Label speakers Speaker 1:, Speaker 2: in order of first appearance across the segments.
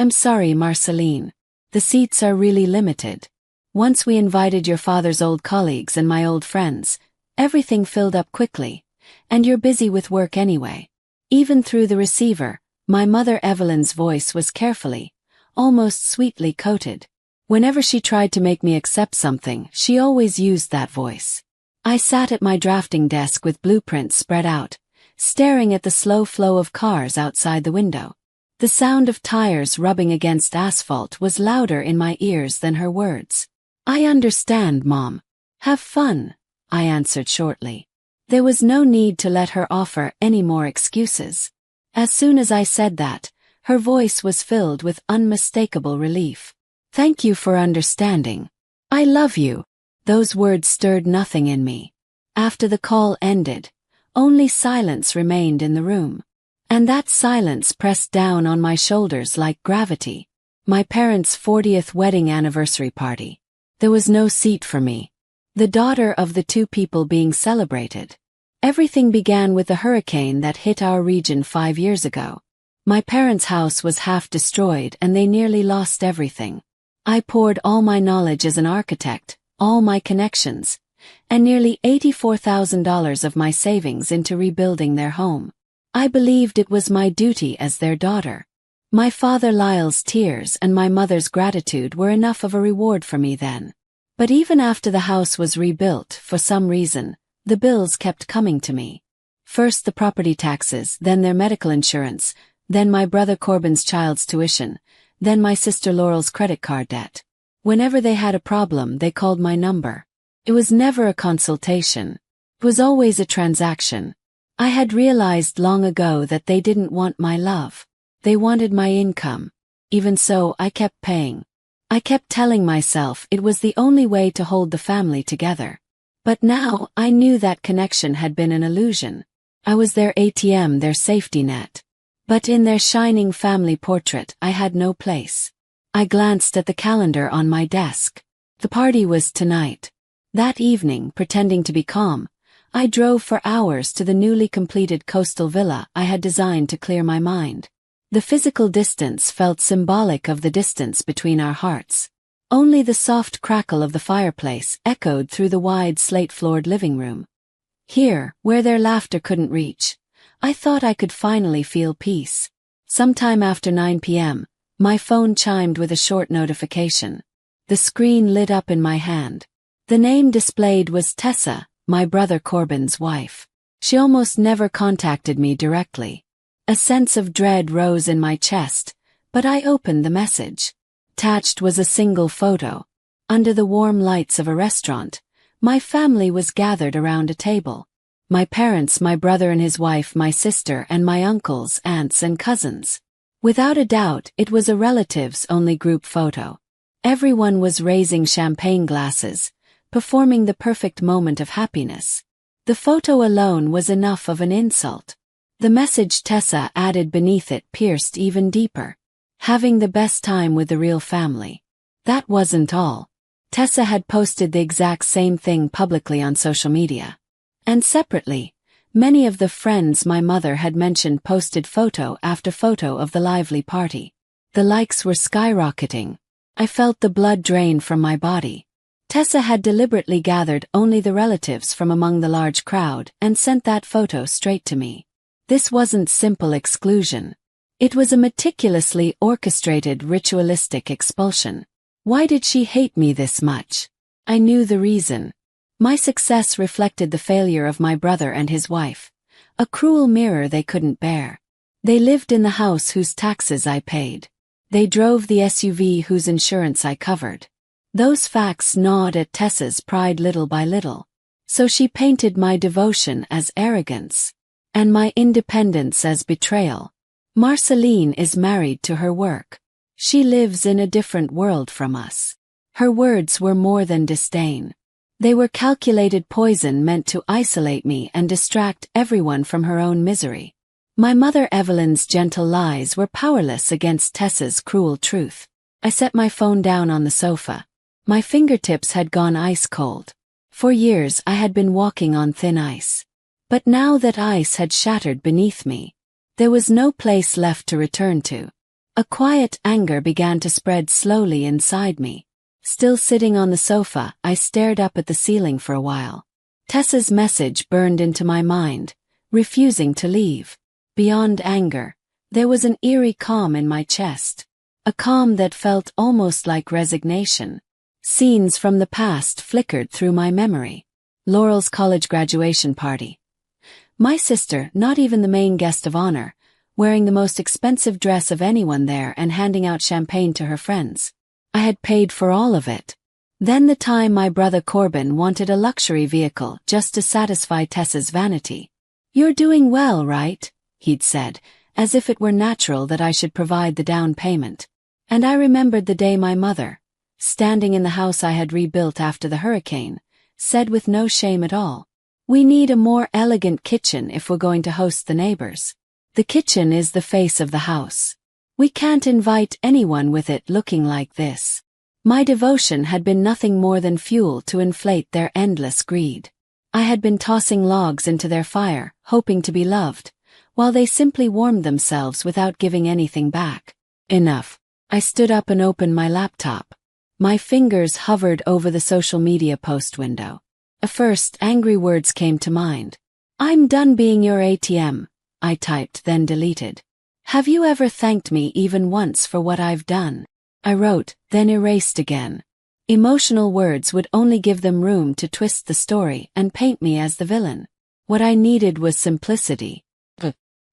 Speaker 1: I'm sorry, Marceline. The seats are really limited. Once we invited your father's old colleagues and my old friends, everything filled up quickly, and you're busy with work anyway. Even through the receiver, my mother Evelyn's voice was carefully, almost sweetly coated. Whenever she tried to make me accept something, she always used that voice. I sat at my drafting desk with blueprints spread out, staring at the slow flow of cars outside the window. The sound of tires rubbing against asphalt was louder in my ears than her words. I understand, Mom. Have fun, I answered shortly. There was no need to let her offer any more excuses. As soon as I said that, her voice was filled with unmistakable relief. Thank you for understanding. I love you. Those words stirred nothing in me. After the call ended, only silence remained in the room. And that silence pressed down on my shoulders like gravity. My parents' 40th wedding anniversary party. There was no seat for me. The daughter of the two people being celebrated. Everything began with the hurricane that hit our region 5 years ago. My parents' house was half destroyed and they nearly lost everything. I poured all my knowledge as an architect, all my connections, and nearly $84,000 of my savings into rebuilding their home. I believed it was my duty as their daughter. My father Lyle's tears and my mother's gratitude were enough of a reward for me then. But even after the house was rebuilt, for some reason, the bills kept coming to me. First the property taxes, then their medical insurance, then my brother Corbin's child's tuition, then my sister Laurel's credit card debt. Whenever they had a problem, they called my number. It was never a consultation. It was always a transaction. I had realized long ago that they didn't want my love. They wanted my income. Even so, I kept paying. I kept telling myself it was the only way to hold the family together. But now, I knew that connection had been an illusion. I was their ATM, their safety net. But in their shining family portrait, I had no place. I glanced at the calendar on my desk. The party was tonight. That evening, pretending to be calm, I drove for hours to the newly completed coastal villa I had designed to clear my mind. The physical distance felt symbolic of the distance between our hearts. Only the soft crackle of the fireplace echoed through the wide slate-floored living room. Here, where their laughter couldn't reach, I thought I could finally feel peace. Sometime after 9 p.m., my phone chimed with a short notification. The screen lit up in my hand. The name displayed was Tessa, my brother Corbin's wife. She almost never contacted me directly. A sense of dread rose in my chest, but I opened the message. Attached was a single photo. Under the warm lights of a restaurant, my family was gathered around a table. My parents, my brother and his wife, my sister and my uncles, aunts and cousins. Without a doubt, it was a relatives-only group photo. Everyone was raising champagne glasses, performing the perfect moment of happiness. The photo alone was enough of an insult. The message Tessa added beneath it pierced even deeper. Having the best time with the real family. That wasn't all. Tessa had posted the exact same thing publicly on social media. And separately, many of the friends my mother had mentioned posted photo after photo of the lively party. The likes were skyrocketing. I felt the blood drain from my body. Tessa had deliberately gathered only the relatives from among the large crowd and sent that photo straight to me. This wasn't simple exclusion. It was a meticulously orchestrated ritualistic expulsion. Why did she hate me this much? I knew the reason. My success reflected the failure of my brother and his wife, a cruel mirror they couldn't bear. They lived in the house whose taxes I paid. They drove the SUV whose insurance I covered. Those facts gnawed at Tessa's pride little by little. So she painted my devotion as arrogance, and my independence as betrayal. Marceline is married to her work. She lives in a different world from us. Her words were more than disdain. They were calculated poison meant to isolate me and distract everyone from her own misery. My mother Evelyn's gentle lies were powerless against Tessa's cruel truth. I set my phone down on the sofa. My fingertips had gone ice cold. For years I had been walking on thin ice. But now that ice had shattered beneath me, there was no place left to return to. A quiet anger began to spread slowly inside me. Still sitting on the sofa, I stared up at the ceiling for a while. Tessa's message burned into my mind, refusing to leave. Beyond anger, there was an eerie calm in my chest. A calm that felt almost like resignation. Scenes from the past flickered through my memory. Laurel's college graduation party. My sister, not even the main guest of honor, wearing the most expensive dress of anyone there and handing out champagne to her friends. I had paid for all of it. Then the time my brother Corbin wanted a luxury vehicle just to satisfy Tessa's vanity. "You're doing well, right?" he'd said, as if it were natural that I should provide the down payment. And I remembered the day my mother, standing in the house I had rebuilt after the hurricane, said with no shame at all, "We need a more elegant kitchen if we're going to host the neighbors. The kitchen is the face of the house. We can't invite anyone with it looking like this." My devotion had been nothing more than fuel to inflate their endless greed. I had been tossing logs into their fire, hoping to be loved, while they simply warmed themselves without giving anything back. Enough. I stood up and opened my laptop. My fingers hovered over the social media post window. At first, angry words came to mind. "I'm done being your ATM," I typed, then deleted. "Have you ever thanked me even once for what I've done?" I wrote, then erased again. Emotional words would only give them room to twist the story and paint me as the villain. What I needed was simplicity.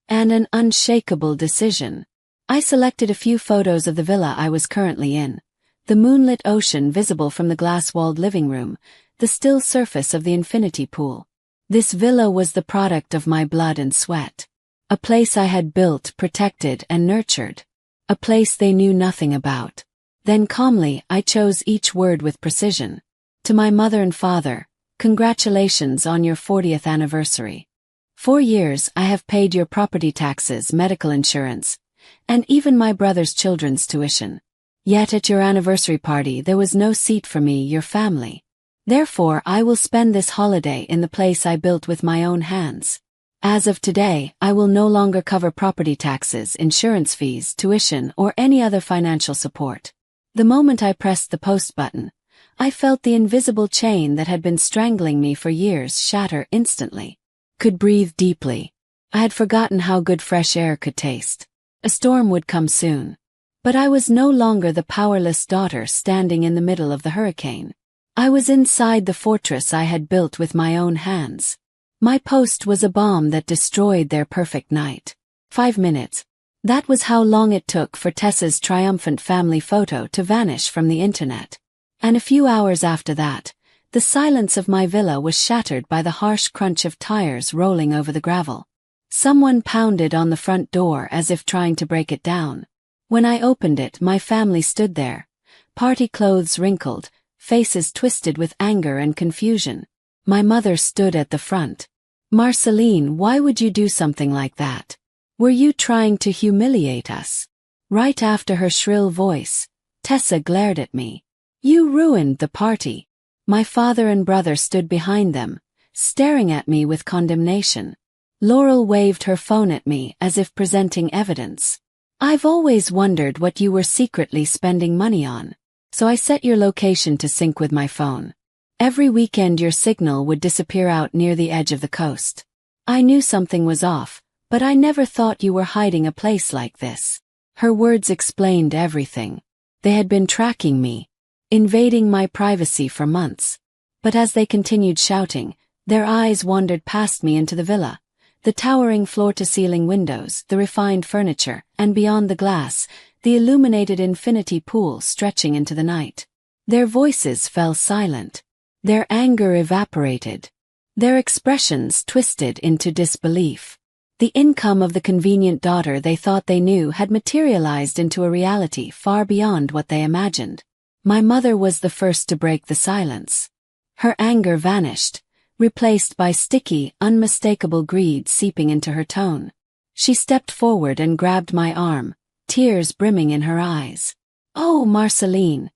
Speaker 1: And an unshakable decision. I selected a few photos of the villa I was currently in. The moonlit ocean visible from the glass-walled living room, the still surface of the infinity pool. This villa was the product of my blood and sweat. A place I had built, protected, and nurtured. A place they knew nothing about. Then calmly, I chose each word with precision. "To my mother and father, congratulations on your 40th anniversary. 4 years I have paid your property taxes, medical insurance, and even my brother's children's tuition. Yet at your anniversary party there was no seat for me, your family. Therefore I will spend this holiday in the place I built with my own hands. As of today, I will no longer cover property taxes, insurance fees, tuition, or any other financial support." The moment I pressed the post button, I felt the invisible chain that had been strangling me for years shatter instantly. Could breathe deeply. I had forgotten how good fresh air could taste. A storm would come soon. But I was no longer the powerless daughter standing in the middle of the hurricane. I was inside the fortress I had built with my own hands. My post was a bomb that destroyed their perfect night. 5 minutes. That was how long it took for Tessa's triumphant family photo to vanish from the internet. And a few hours after that, the silence of my villa was shattered by the harsh crunch of tires rolling over the gravel. Someone pounded on the front door as if trying to break it down. When I opened it, my family stood there. Party clothes wrinkled, faces twisted with anger and confusion. My mother stood at the front. "Marceline, why would you do something like that? Were you trying to humiliate us?" Right after her shrill voice, Tessa glared at me. "You ruined the party." My father and brother stood behind them, staring at me with condemnation. Laurel waved her phone at me as if presenting evidence. "I've always wondered what you were secretly spending money on. So I set your location to sync with my phone. Every weekend your signal would disappear out near the edge of the coast. I knew something was off, but I never thought you were hiding a place like this." Her words explained everything. They had been tracking me, invading my privacy for months. But as they continued shouting, their eyes wandered past me into the villa. The towering floor-to-ceiling windows, the refined furniture, and beyond the glass, the illuminated infinity pool stretching into the night. Their voices fell silent. Their anger evaporated. Their expressions twisted into disbelief. The income of the convenient daughter they thought they knew had materialized into a reality far beyond what they imagined. My mother was the first to break the silence. Her anger vanished, replaced by sticky, unmistakable greed seeping into her tone. She stepped forward and grabbed my arm, tears brimming in her eyes. "Oh, Marceline,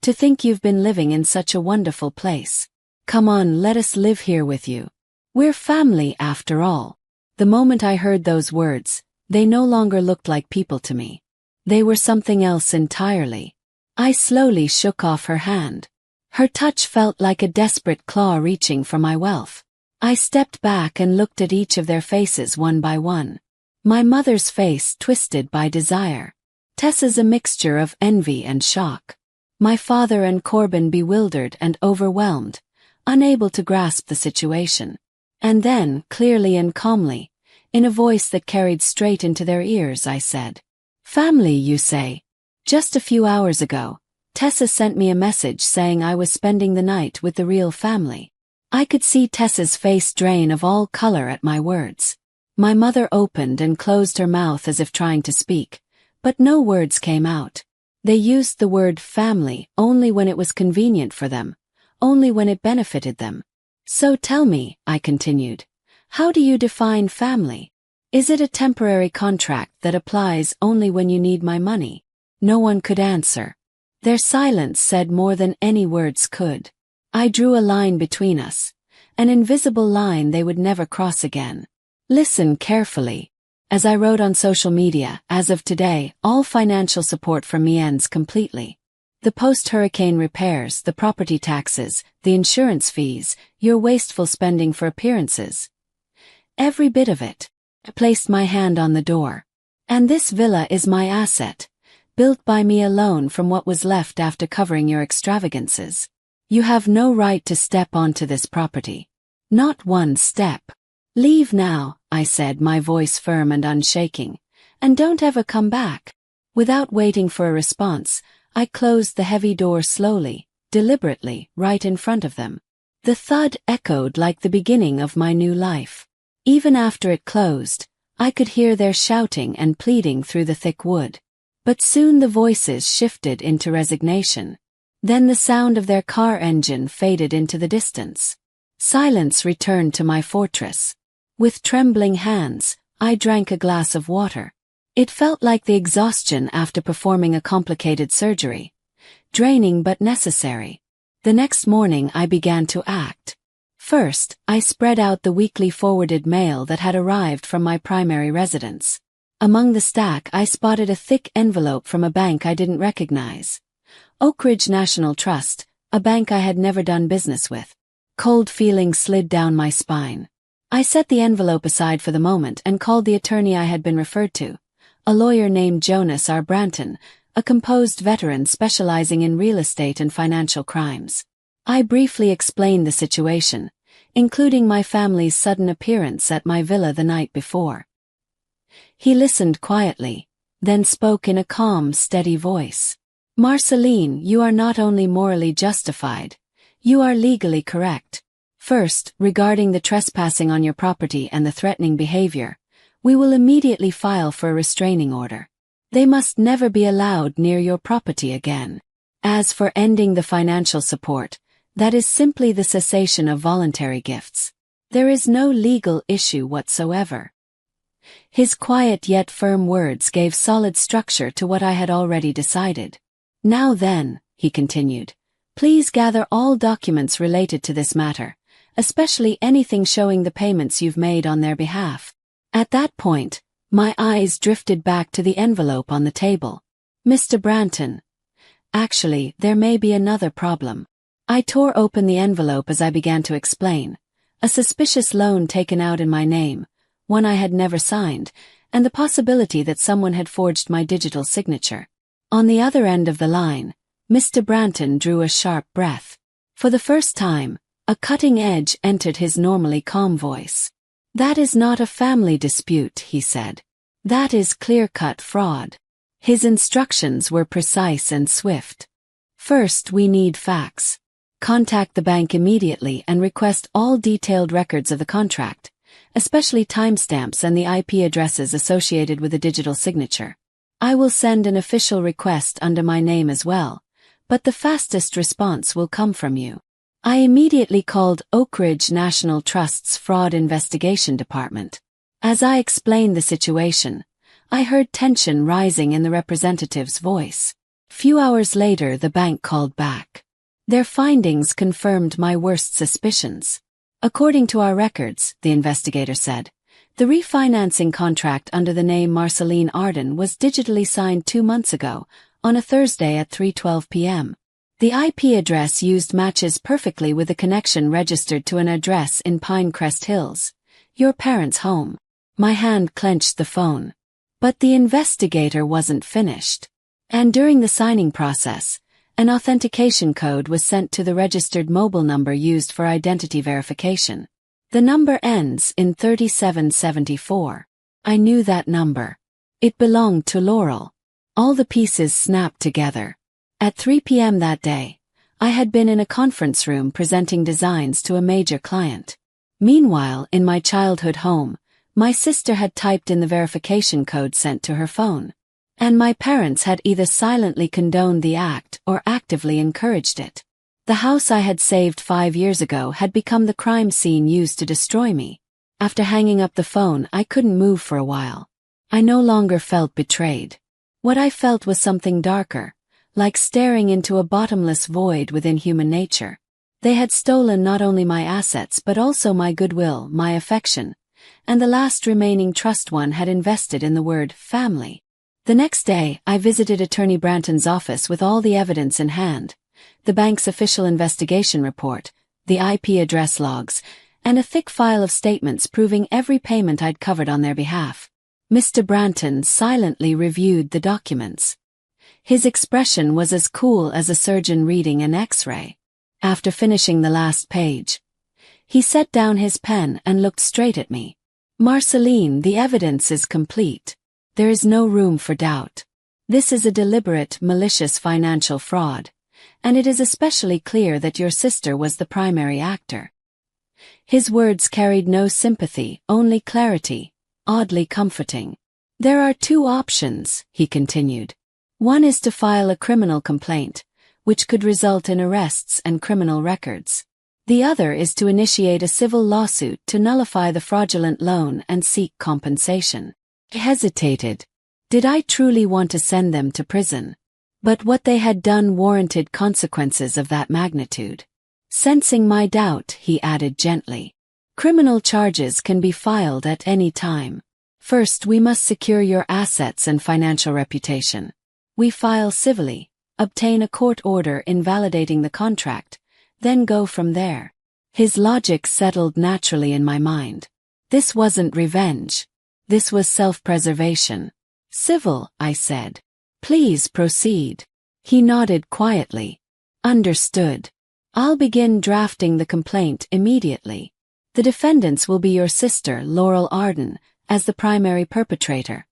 Speaker 1: to think you've been living in such a wonderful place. Come on, let us live here with you. We're family after all." The moment I heard those words, they no longer looked like people to me. They were something else entirely. I slowly shook off her hand. Her touch felt like a desperate claw reaching for my wealth. I stepped back and looked at each of their faces one by one. My mother's face twisted by desire. Tessa's a mixture of envy and shock. My father and Corbin bewildered and overwhelmed, unable to grasp the situation. And then, clearly and calmly, in a voice that carried straight into their ears, I said, "Family, you say? Just a few hours ago, Tessa sent me a message saying I was spending the night with the real family." I could see Tessa's face drain of all color at my words. My mother opened and closed her mouth as if trying to speak, but no words came out. They used the word family only when it was convenient for them, only when it benefited them. "So tell me," I continued, "how do you define family? Is it a temporary contract that applies only when you need my money?" No one could answer. Their silence said more than any words could. I drew a line between us, an invisible line they would never cross again. Listen carefully. As I wrote on social media, as of today, all financial support from me ends completely. The post-hurricane repairs, the property taxes, the insurance fees, your wasteful spending for appearances. Every bit of it. I placed my hand on the door. And this villa is my asset, built by me alone from what was left after covering your extravagances. You have no right to step onto this property. Not one step. Leave now, I said, my voice firm and unshaking, and don't ever come back. Without waiting for a response, I closed the heavy door slowly, deliberately, right in front of them. The thud echoed like the beginning of my new life. Even after it closed, I could hear their shouting and pleading through the thick wood. But soon the voices shifted into resignation. Then the sound of their car engine faded into the distance. Silence returned to my fortress. With trembling hands, I drank a glass of water. It felt like the exhaustion after performing a complicated surgery. Draining but necessary. The next morning I began to act. First, I spread out the weekly forwarded mail that had arrived from my primary residence. Among the stack I spotted a thick envelope from a bank I didn't recognize. Oak Ridge National Trust, a bank I had never done business with. Cold feelings slid down my spine. I set the envelope aside for the moment and called the attorney I had been referred to, a lawyer named Jonas R. Branton, a composed veteran specializing in real estate and financial crimes. I briefly explained the situation, including my family's sudden appearance at my villa the night before. He listened quietly, then spoke in a calm, steady voice. "Marceline, you are not only morally justified, you are legally correct. First, regarding the trespassing on your property and the threatening behavior, we will immediately file for a restraining order. They must never be allowed near your property again. As for ending the financial support, that is simply the cessation of voluntary gifts. There is no legal issue whatsoever." His quiet yet firm words gave solid structure to what I had already decided. "Now then," he continued, "please gather all documents related to this matter, especially anything showing the payments you've made on their behalf." At that point, my eyes drifted back to the envelope on the table. "Mr. Branton, actually, there may be another problem." I tore open the envelope as I began to explain. A suspicious loan taken out in my name, one I had never signed, and the possibility that someone had forged my digital signature. On the other end of the line, Mr. Branton drew a sharp breath. For the first time, a cutting edge entered his normally calm voice. "That is not a family dispute," he said. "That is clear-cut fraud." His instructions were precise and swift. "First, we need facts. Contact the bank immediately and request all detailed records of the contract, especially timestamps and the IP addresses associated with the digital signature. I will send an official request under my name as well, but the fastest response will come from you." I immediately called Oak Ridge National Trust's Fraud Investigation Department. As I explained the situation, I heard tension rising in the representative's voice. Few hours later, the bank called back. Their findings confirmed my worst suspicions. "According to our records," the investigator said, The refinancing contract under the name Marceline Arden was digitally signed 2 months ago, on a Thursday at 3:12 p.m. The IP address used matches perfectly with the connection registered to an address in Pinecrest Hills, your parents' home. My hand clenched the phone. But the investigator wasn't finished. And during the signing process, an authentication code was sent to the registered mobile number used for identity verification. The number ends in 3774. I knew that number. It belonged to Laurel. All the pieces snapped together. At 3 p.m. that day, I had been in a conference room presenting designs to a major client. Meanwhile, in my childhood home, my sister had typed in the verification code sent to her phone. And my parents had either silently condoned the act or actively encouraged it. The house I had saved 5 years ago had become the crime scene used to destroy me. After hanging up the phone, I couldn't move for a while. I no longer felt betrayed. What I felt was something darker, like staring into a bottomless void within human nature. They had stolen not only my assets but also my goodwill, my affection, and the last remaining trust one had invested in the word family. The next day, I visited Attorney Branton's office with all the evidence in hand, the bank's official investigation report, the IP address logs, and a thick file of statements proving every payment I'd covered on their behalf. Mr. Branton silently reviewed the documents. His expression was as cool as a surgeon reading an X-ray. After finishing the last page, he set down his pen and looked straight at me. "Marceline, the evidence is complete. There is no room for doubt. This is a deliberate, malicious financial fraud, and it is especially clear that your sister was the primary actor." His words carried no sympathy, only clarity, oddly comforting. "There are 2 options," he continued. "One is to file a criminal complaint, which could result in arrests and criminal records. The other is to initiate a civil lawsuit to nullify the fraudulent loan and seek compensation." I hesitated. Did I truly want to send them to prison? But what they had done warranted consequences of that magnitude. Sensing my doubt, he added gently, "Criminal charges can be filed at any time. First, we must secure your assets and financial reputation. We file civilly, obtain a court order invalidating the contract, then go from there." His logic settled naturally in my mind. This wasn't revenge. This was self-preservation. "Civil," I said. "Please proceed." He nodded quietly. "Understood. I'll begin drafting the complaint immediately. The defendants will be your sister, Laurel Arden, as the primary perpetrator,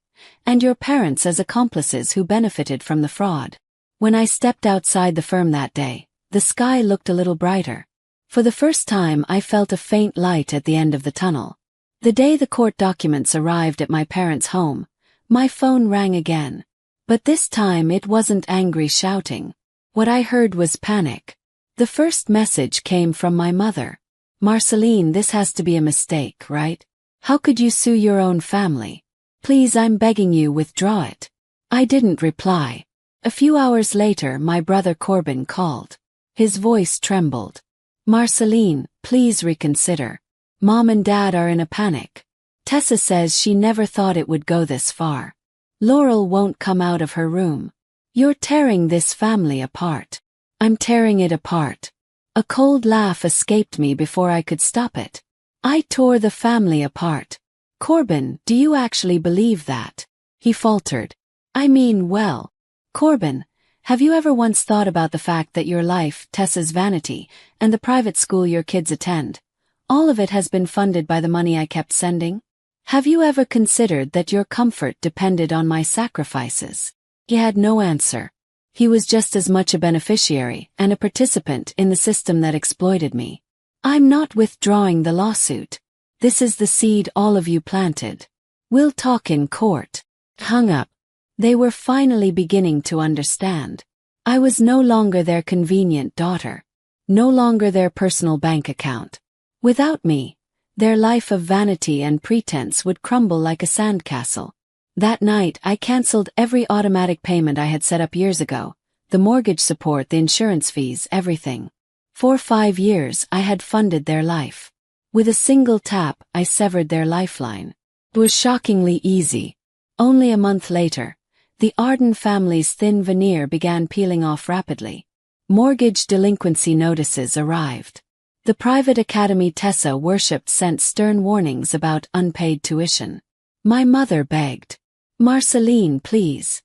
Speaker 1: and your parents as accomplices who benefited from the fraud." When I stepped outside the firm that day, the sky looked a little brighter. For the first time, I felt a faint light at the end of the tunnel. The day the court documents arrived at my parents' home, my phone rang again. But this time it wasn't angry shouting. What I heard was panic. The first message came from my mother. "Marceline, this has to be a mistake, right? How could you sue your own family? Please, I'm begging you, withdraw it." I didn't reply. A few hours later, my brother Corbin called. His voice trembled. "Marceline, please reconsider. Mom and Dad are in a panic. Tessa says she never thought it would go this far. Laurel won't come out of her room. You're tearing this family apart." "I'm tearing it apart." A cold laugh escaped me before I could stop it. "I tore the family apart. Corbin, do you actually believe that?" He faltered. "I mean, well, Corbin, have you ever once thought about the fact that your life, Tessa's vanity, and the private school your kids attend, all of it has been funded by the money I kept sending? Have you ever considered that your comfort depended on my sacrifices?" He had no answer. He was just as much a beneficiary and a participant in the system that exploited me. "I'm not withdrawing the lawsuit. This is the seed all of you planted. We'll talk in court." Hung up. They were finally beginning to understand. I was no longer their convenient daughter. No longer their personal bank account. Without me, their life of vanity and pretense would crumble like a sandcastle. That night, I canceled every automatic payment I had set up years ago, the mortgage support, the insurance fees, everything. For 5 years, I had funded their life. With a single tap, I severed their lifeline. It was shockingly easy. Only a month later, the Arden family's thin veneer began peeling off rapidly. Mortgage delinquency notices arrived. The private academy Tessa worshipped sent stern warnings about unpaid tuition. My mother begged, "Marceline, please.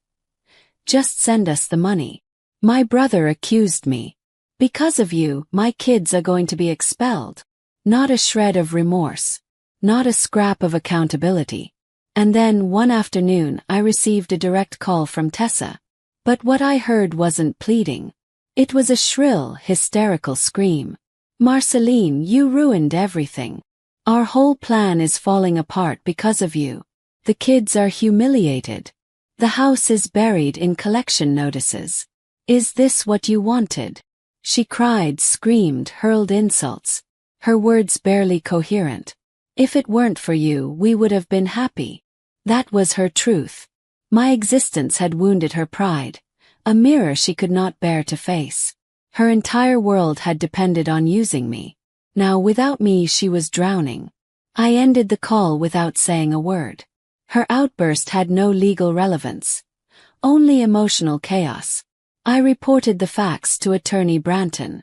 Speaker 1: Just send us the money." My brother accused me. "Because of you, my kids are going to be expelled." Not a shred of remorse. Not a scrap of accountability. And then, one afternoon, I received a direct call from Tessa. But what I heard wasn't pleading. It was a shrill, hysterical scream. "Marceline, you ruined everything. Our whole plan is falling apart because of you. The kids are humiliated. The house is buried in collection notices. Is this what you wanted?" She cried, screamed, hurled insults. Her words barely coherent. "If it weren't for you, we would have been happy." That was her truth. My existence had wounded her pride, a mirror she could not bear to face. Her entire world had depended on using me. Now without me she was drowning. I ended the call without saying a word. Her outburst had no legal relevance. Only emotional chaos. I reported the facts to Attorney Branton.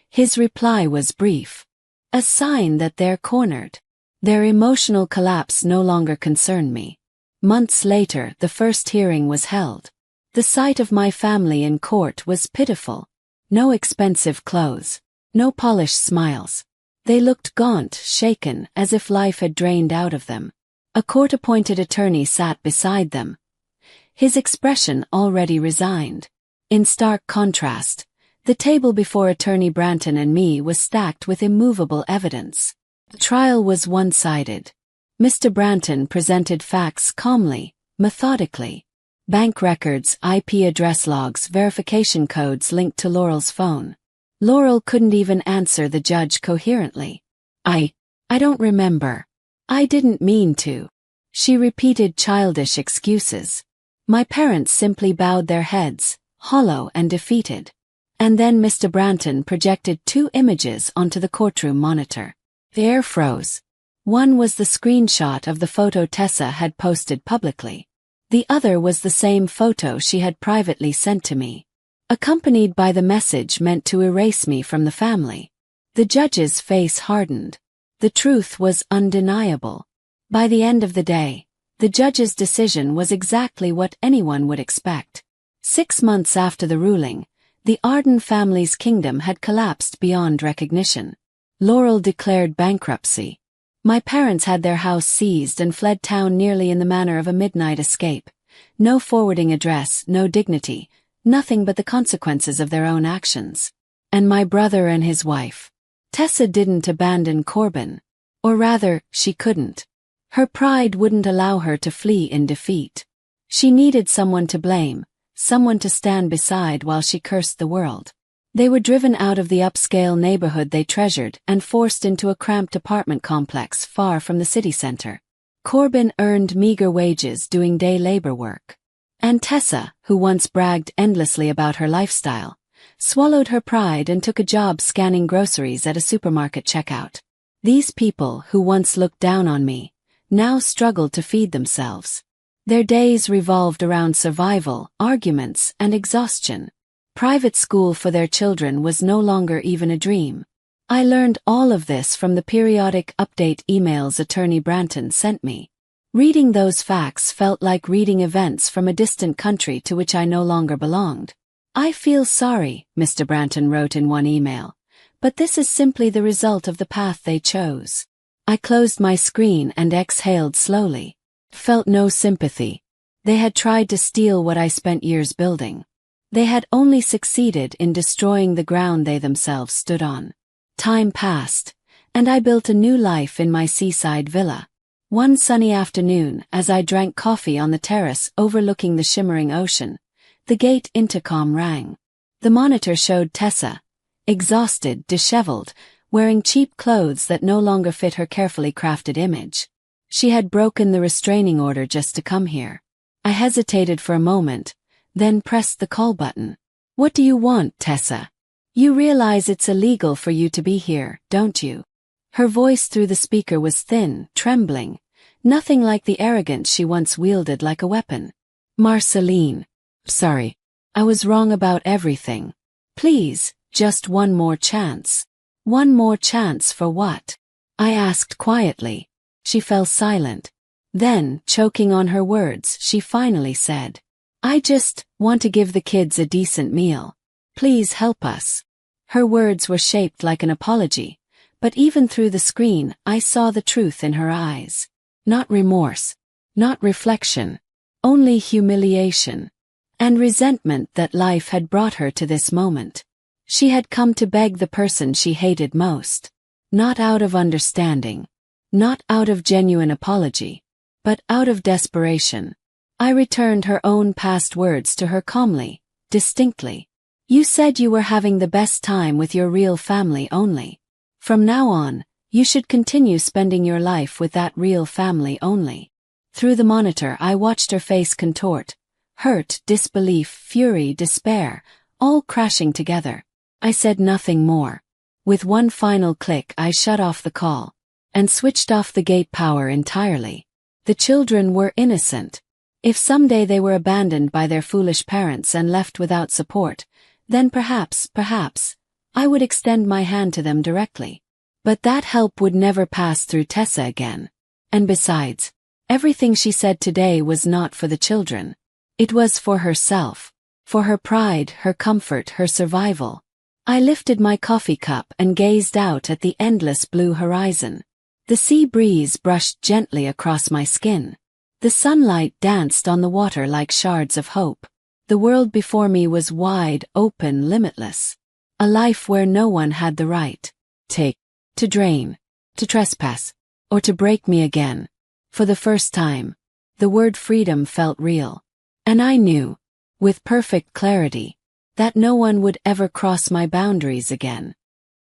Speaker 1: His reply was brief. A sign that they're cornered. Their emotional collapse no longer concerned me. Months later, the first hearing was held. The sight of my family in court was pitiful. No expensive clothes. No polished smiles. They looked gaunt, shaken, as if life had drained out of them. A court-appointed attorney sat beside them. His expression already resigned. In stark contrast, the table before Attorney Branton and me was stacked with immovable evidence. The trial was one-sided. Mr. Branton presented facts calmly, methodically. Bank records, IP address logs, verification codes linked to Laurel's phone. Laurel couldn't even answer the judge coherently. I don't remember. I didn't mean to." She repeated childish excuses. My parents simply bowed their heads, hollow and defeated. And then Mr. Branton projected 2 images onto the courtroom monitor. The air froze. One was the screenshot of the photo Tessa had posted publicly. The other was the same photo she had privately sent to me, accompanied by the message meant to erase me from the family. The judge's face hardened. The truth was undeniable. By the end of the day, the judge's decision was exactly what anyone would expect. 6 months after the ruling, the Arden family's kingdom had collapsed beyond recognition. Laurel declared bankruptcy. My parents had their house seized and fled town nearly in the manner of a midnight escape. No forwarding address, no dignity, nothing but the consequences of their own actions. And my brother and his wife. Tessa didn't abandon Corbin. Or rather, she couldn't. Her pride wouldn't allow her to flee in defeat. She needed someone to blame, someone to stand beside while she cursed the world. They were driven out of the upscale neighborhood they treasured and forced into a cramped apartment complex far from the city center. Corbin earned meager wages doing day labor work. And Tessa, who once bragged endlessly about her lifestyle, swallowed her pride and took a job scanning groceries at a supermarket checkout. These people, who once looked down on me, now struggled to feed themselves. Their days revolved around survival, arguments, and exhaustion. Private school for their children was no longer even a dream. I learned all of this from the periodic update emails Attorney Branton sent me. Reading those facts felt like reading events from a distant country to which I no longer belonged. "I feel sorry," Mr. Branton wrote in one email, "but this is simply the result of the path they chose." I closed my screen and exhaled slowly. Felt no sympathy. They had tried to steal what I spent years building. They had only succeeded in destroying the ground they themselves stood on. Time passed, and I built a new life in my seaside villa. One sunny afternoon, as I drank coffee on the terrace overlooking the shimmering ocean, the gate intercom rang. The monitor showed Tessa, exhausted, disheveled, wearing cheap clothes that no longer fit her carefully crafted image. She had broken the restraining order just to come here. I hesitated for a moment, then pressed the call button. "What do you want, Tessa? You realize it's illegal for you to be here, don't you?" Her voice through the speaker was thin, trembling, Nothing like the arrogance she once wielded like a weapon. Marceline. Sorry. I was wrong about everything. Please, just one more chance. One more chance for what? I asked quietly. She fell silent. Then, choking on her words, she finally said, I just want to give the kids a decent meal. Please help us. Her words were shaped like an apology, but even through the screen I saw the truth in her eyes. Not remorse. Not reflection. Only humiliation. And resentment that life had brought her to this moment. She had come to beg the person she hated most. Not out of understanding. Not out of genuine apology. But out of desperation. I returned her own past words to her calmly, distinctly. You said you were having the best time with your real family only. From now on, you should continue spending your life with that real family only. Through the monitor I watched her face contort. Hurt, disbelief, fury, despair, all crashing together. I said nothing more. With one final click I shut off the call. And switched off the gate power entirely. The children were innocent. If someday they were abandoned by their foolish parents and left without support, then perhaps, I would extend my hand to them directly. But that help would never pass through Tessa again. And besides, everything she said today was not for the children. It was for herself. For her pride, her comfort, her survival. I lifted my coffee cup and gazed out at the endless blue horizon. The sea breeze brushed gently across my skin. The sunlight danced on the water like shards of hope. The world before me was wide, open, limitless. A life where no one had the right to drain, to trespass, or to break me again. For the first time, the word freedom felt real. And I knew, with perfect clarity, that no one would ever cross my boundaries again.